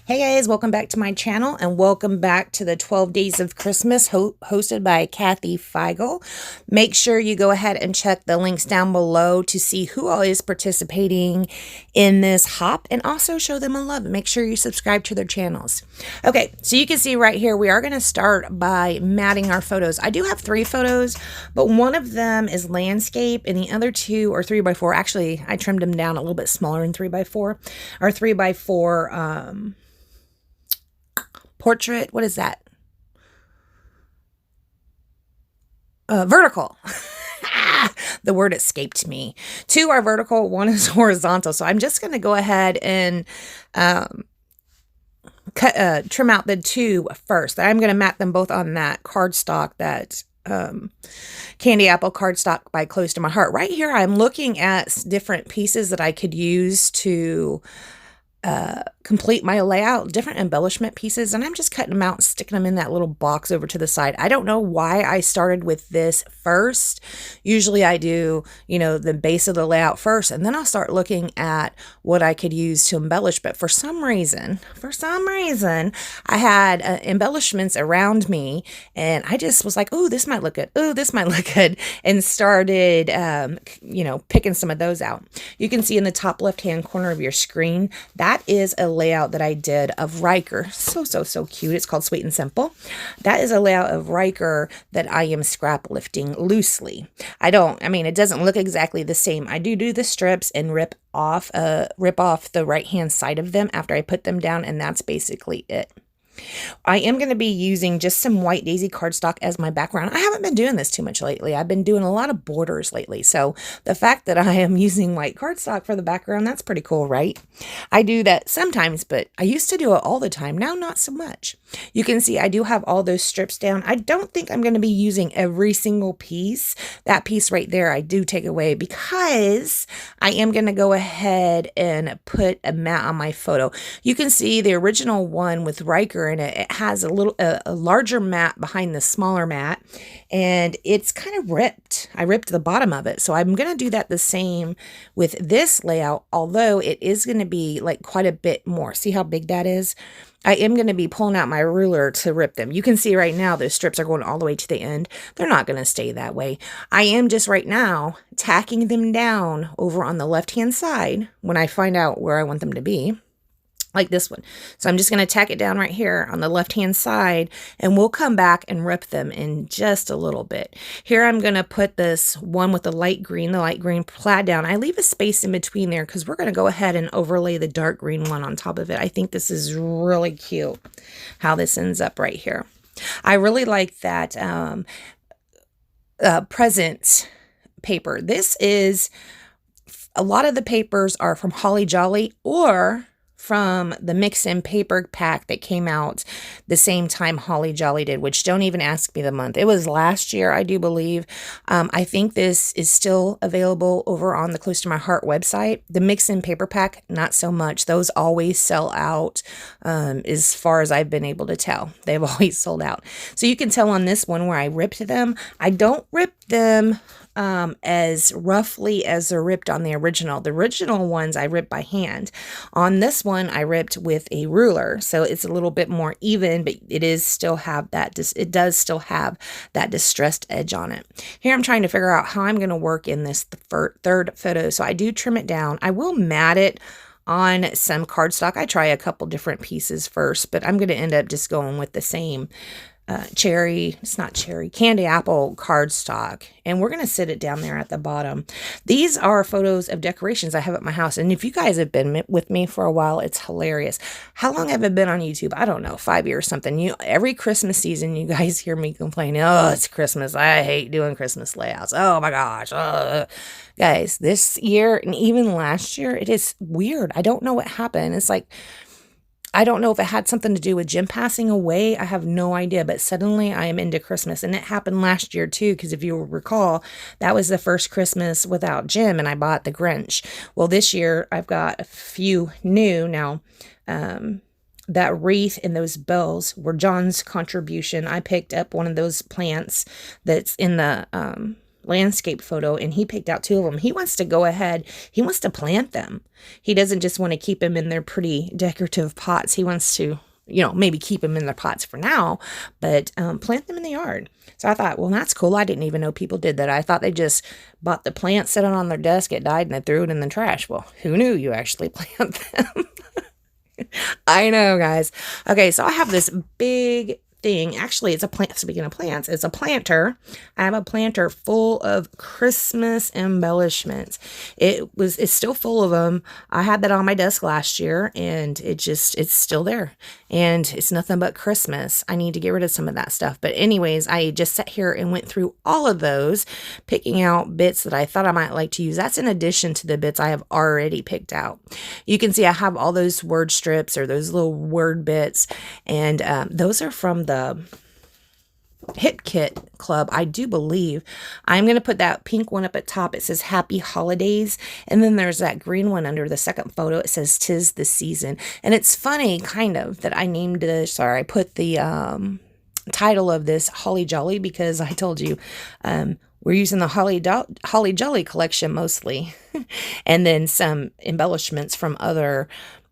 Hey guys, welcome back to my channel and welcome back to the 12 Days of Christmas hosted by Kathy Feigl. Make sure you go ahead and check the links down below to see who all is participating in this hop and also show them a love. Make sure you subscribe to their channels. Okay, so you can see right here, we are going to start by matting our photos. I do have 3 photos, but one of them is landscape and the other 2 are 3x4. Actually, I trimmed them down a little bit smaller than 3x4 or 3x4 portrait. What is that? Vertical. The word escaped me. 2 are vertical, 1 is horizontal. So I'm just going to go ahead and trim out the 2 first. I'm going to mat them both on that cardstock, that Candy Apple cardstock by Close to My Heart. Right here, I'm looking at different pieces that I could use to complete my layout, different embellishment pieces, and I'm just cutting them out and sticking them in that little box over to the side. I don't know why I started with this first. Usually I do, the base of the layout first, and then I'll start looking at what I could use to embellish. But for some reason, I had embellishments around me, and I just was like, oh, this might look good. Oh, this might look good, and started, picking some of those out. You can see in the top left-hand corner of your screen, that is a layout that I did of Riker. So cute. It's called Sweet and Simple. That is a layout of Riker that I am scrap lifting loosely. It doesn't look exactly the same. I do the strips and rip off the right-hand side of them after I put them down, and that's basically it. I am going to be using just some white daisy cardstock as my background. I haven't been doing this too much lately. I've been doing a lot of borders lately. So the fact that I am using white cardstock for the background, that's pretty cool, right? I do that sometimes, but I used to do it all the time. Now, not so much. You can see I do have all those strips down. I don't think I'm going to be using every single piece. That piece right there, I do take away because I am going to go ahead and put a mat on my photo. You can see the original one with Riker in it. It has a larger mat behind the smaller mat, and it's kind of ripped. I ripped the bottom of it. So I'm going to do that the same with this layout, although it is going to be like quite a bit more. See how big that is? I am going to be pulling out my ruler to rip them. You can see right now those strips are going all the way to the end. They're not going to stay that way. I am just right now tacking them down over on the left-hand side when I find out where I want them to be, like this one. So I'm just going to tack it down right here on the left-hand side, and we'll come back and rip them in just a little bit. Here I'm going to put this one with the light green plaid down. I leave a space in between there because we're going to go ahead and overlay the dark green one on top of it. I think this is really cute how this ends up right here. I really like that present paper. This is, a lot of the papers are from Holly Jolly or from the mix-in paper pack that came out the same time Holly Jolly did, which don't even ask me the month. It was last year, I do believe. I think this is still available over on the Close to My Heart website. The mix-in paper pack, not so much. Those always sell out, as far as I've been able to tell. They've always sold out. So you can tell on this one where I ripped them. I don't rip them as roughly as they're ripped on the original. The original ones I ripped by hand. On this one, I ripped with a ruler, so it's a little bit more even, but it does still have that distressed edge on it. Here I'm trying to figure out how I'm going to work in this third photo. So I do trim it down. I will mat it on some cardstock. I try a couple different pieces first, but I'm going to end up just going with the same Candy Apple cardstock, and we're going to sit it down there at the bottom. These are photos of decorations I have at my house, and if you guys have been with me for a while, it's hilarious. How long have I been on YouTube? I don't know, 5 years or something. Every Christmas season, you guys hear me complain, oh, it's Christmas, I hate doing Christmas layouts, oh my gosh. Guys, this year and even last year, it is weird. I don't know what happened. It's like, I don't know if it had something to do with Jim passing away. I have no idea, but suddenly I am into Christmas, and it happened last year too, because if you recall, that was the first Christmas without Jim, and I bought The Grinch. Well, this year I've got a few new now. That wreath and those bells were John's contribution. I picked up one of those plants that's in the landscape photo, and he picked out 2 of them. He wants to go ahead. He wants to plant them. He doesn't just want to keep them in their pretty decorative pots. He wants to, maybe keep them in their pots for now, but plant them in the yard. So I thought, well, that's cool. I didn't even know people did that. I thought they just bought the plant, set it on their desk, it died, and they threw it in the trash. Well, who knew you actually plant them? I know, guys. Okay, so I have this big thing. Actually, it's a plant. Speaking of plants, it's a planter. I have a planter full of Christmas embellishments. It's still full of them. I had that on my desk last year, and it's still there. And it's nothing but Christmas. I need to get rid of some of that stuff. But anyways, I just sat here and went through all of those, picking out bits that I thought I might like to use. That's in addition to the bits I have already picked out. You can see I have all those word strips or those little word bits, and those are from the Hip Kit Club, I do believe. I'm going to put that pink one up at top. It says Happy Holidays. And then there's that green one under the second photo. It says 'Tis the Season. And it's funny, kind of, that I named this, or I put the title of this Holly Jolly, because I told you we're using the Holly Jolly collection mostly. And then some embellishments from other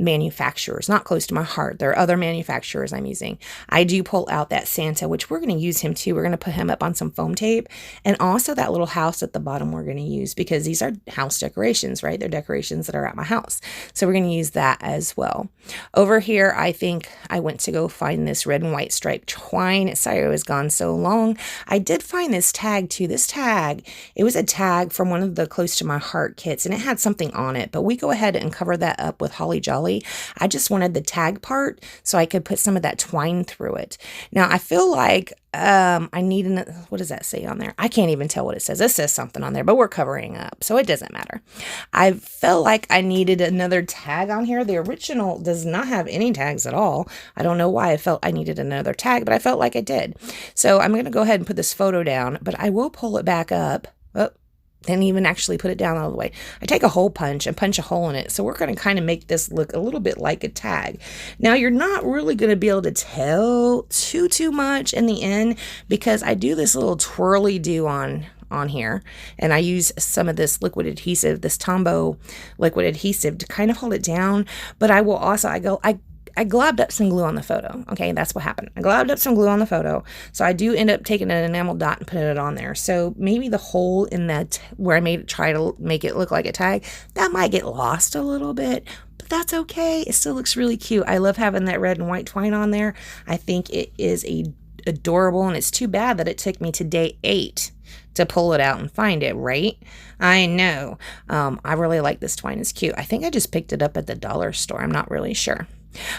manufacturers, not close to my heart. There are other manufacturers I'm using. I do pull out that Santa, which we're going to use him too. We're going to put him up on some foam tape, and also that little house at the bottom we're going to use, because these are house decorations, right? They're decorations that are at my house. So we're going to use that as well. Over here, I think I went to go find this red and white striped twine. Sorry, it was gone so long. I did find this tag too. This tag, it was a tag from one of the Close to My Heart kits, and it had something on it, but we go ahead and cover that up with Holly Jolly. I just wanted the tag part so I could put some of that twine through it. Now, I feel like I need what does that say on there? I can't even tell what it says. It says something on there, but we're covering up, so it doesn't matter. I felt like I needed another tag on here. The original does not have any tags at all. I don't know why I felt I needed another tag, but I felt like I did. So I'm going to go ahead and put this photo down, but I will pull it back up. Oh, didn't even actually put it down all the way. I take a hole punch and punch a hole in it. So we're going to kind of make this look a little bit like a tag. Now, you're not really going to be able to tell too much in the end, because I do this little twirly do on here, and I use some of this liquid adhesive, this Tombow liquid adhesive, to kind of hold it down. But I will also, I globbed up some glue on the photo. Okay, that's what happened. I globbed up some glue on the photo. So I do end up taking an enamel dot and putting it on there. So maybe the hole in that, where I try to make it look like a tag, that might get lost a little bit, but that's okay. It still looks really cute. I love having that red and white twine on there. I think it is adorable, and it's too bad that it took me to day 8 to pull it out and find it, right? I know. I really like this twine. It's cute. I think I just picked it up at the dollar store. I'm not really sure.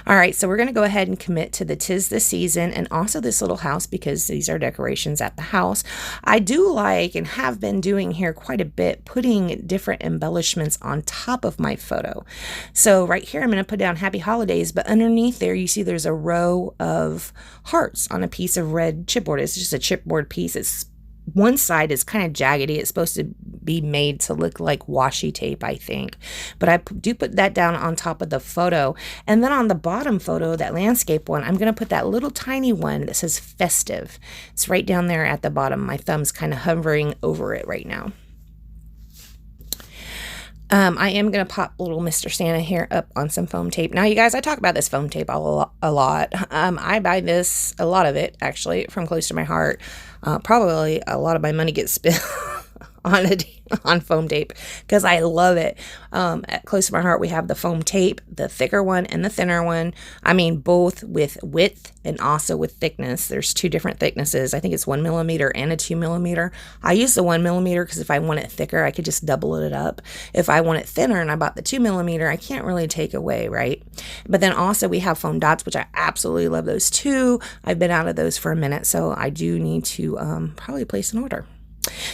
All right, so we're going to go ahead and commit to the 'Tis the Season, and also this little house, because these are decorations at the house. I do like, and have been doing here quite a bit, putting different embellishments on top of my photo. So right here, I'm going to put down Happy Holidays, but underneath there, you see there's a row of hearts on a piece of red chipboard. It's just a chipboard piece. It's one side is kind of jaggedy. It's supposed to be made to look like washi tape, I think. But I do put that down on top of the photo. And then on the bottom photo, that landscape one, I'm going to put that little tiny one that says Festive. It's right down there at the bottom. My thumb's kind of hovering over it right now. I am going to pop little Mr. Santa here up on some foam tape. Now, you guys, I talk about this foam tape a lot. I buy this, a lot of it, actually, from Close to My Heart. Probably a lot of my money gets spent on foam tape, because I love it. At Close to My Heart, we have the foam tape, the thicker one and the thinner one. I mean, both with width and also with thickness. There's 2 different thicknesses. I think it's 1 millimeter and a 2 millimeter. I use the 1 millimeter because if I want it thicker, I could just double it up. If I want it thinner and I bought the 2 millimeter, I can't really take away, right? But then also we have foam dots, which I absolutely love those too. I've been out of those for a minute, so I do need to probably place an order.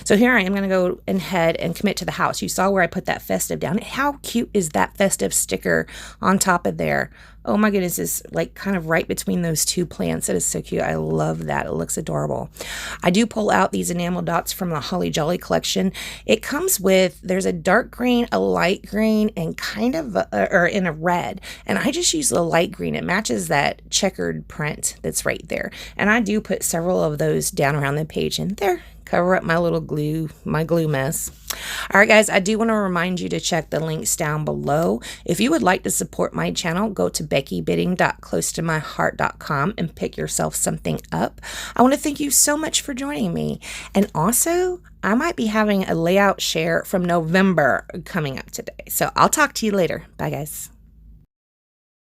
So here I am going to go ahead and commit to the house. You saw where I put that Festive down. How cute is that Festive sticker on top of there? Oh my goodness, it's like kind of right between those two plants. It is so cute. I love that. It looks adorable. I do pull out these enamel dots from the Holly Jolly collection. It comes with, there's a dark green, a light green, and kind of, or in a red. And I just use the light green. It matches that checkered print that's right there. And I do put several of those down around the page, and there, cover up my little glue, my glue mess. All right, guys, I do want to remind you to check the links down below. If you would like to support my channel, go to beckybidding.closetomyheart.com and pick yourself something up. I want to thank you so much for joining me. And also, I might be having a layout share from November coming up today. So I'll talk to you later. Bye, guys.